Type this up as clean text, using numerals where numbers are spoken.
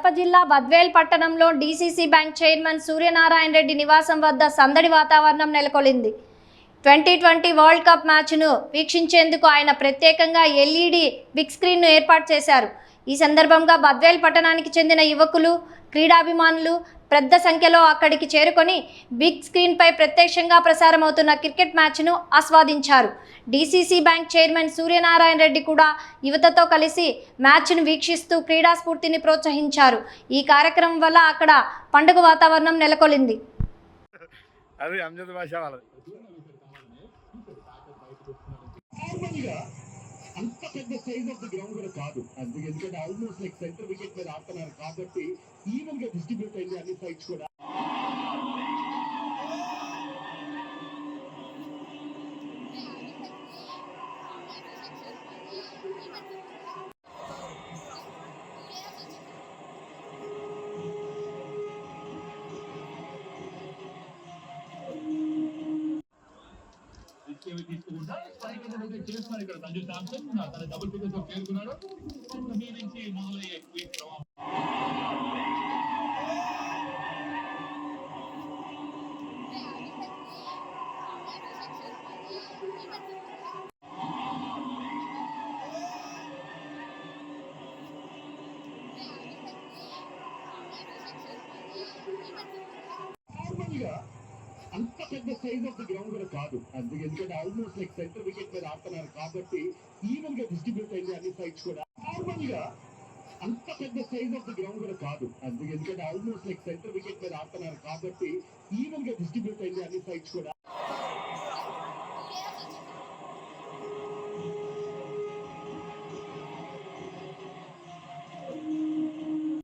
కడప జిల్లా బద్వేల్ పట్టణంలో DCC bank chairman Suryanarayana Reddy నివాసం వద్ద సందడి వాతావరణం నెలకొల్లింది. 2020 వరల్డ్ కప్ మ్యాచ్ను వీక్షించేందుకు ఆయన ప్రత్యేకంగా ఎల్ఈడి బిగ్ స్క్రీన్ను ఏర్పాటు చేశారు. ఈ సందర్భంగా బద్వేల్ పట్టణానికి చెందిన యువకులు, క్రీడాభిమానులు పెద్ద సంఖ్యలో అక్కడికి చేరుకొని బిగ్ స్క్రీన్పై ప్రత్యక్షంగా ప్రసారమవుతున్న క్రికెట్ మ్యాచ్ను ఆస్వాదించారు. DCC bank chairman Suryanarayana Reddy కూడా యువతతో కలిసి మ్యాచ్ను వీక్షిస్తూ క్రీడా స్ఫూర్తిని ప్రోత్సహించారు. ఈ కార్యక్రమం వల్ల అక్కడ పండుగ వాతావరణం నెలకొల్లింది. అంత పెద్ద సైజ్ ఆఫ్ ద గ్రౌండ్ కూడా కాదు, ఎందుకంటే ఆల్మోస్ట్ లైక్ సెంటర్ వికెట్ మీద ఆడుతున్నారు కాబట్టి ఈవెన్ గా డిస్ట్రిబ్యూట్ అయింది అన్ని సైడ్స్ కూడా. తీసుకుంటా చేస్తున్నారు ఇక్కడ సంజు శాంసన్ తన డబుల్ ఫిగర్స్ తో చేరుకున్నాడు. నుంచి మొదలయ్యే అంత పెద్ద సైజ్ ఆఫ్ ద గ్రౌండ్ కూడా కాదు, ఎందుకంటే ఆల్మోస్ట్ లైక్ సెంటర్ వికెట్ మీద ఆడుతున్నారు కాబట్టి ఈవెన్ గా డిస్ట్రిబ్యూట్ అయింది అన్ని సైడ్స్ కూడా. నార్మల్ గా అంత పెద్ద సైజ్ ఆఫ్ ద గ్రౌండ్ కూడా కాదు, ఎందుకంటే ఆల్మోస్ట్ లైక్ సెంటర్ వికెట్ మీద ఆడుతున్నారు కాబట్టి ఈవెన్ గా డిస్ట్రిబ్యూట్ అయింది అన్ని సైడ్స్ కూడా.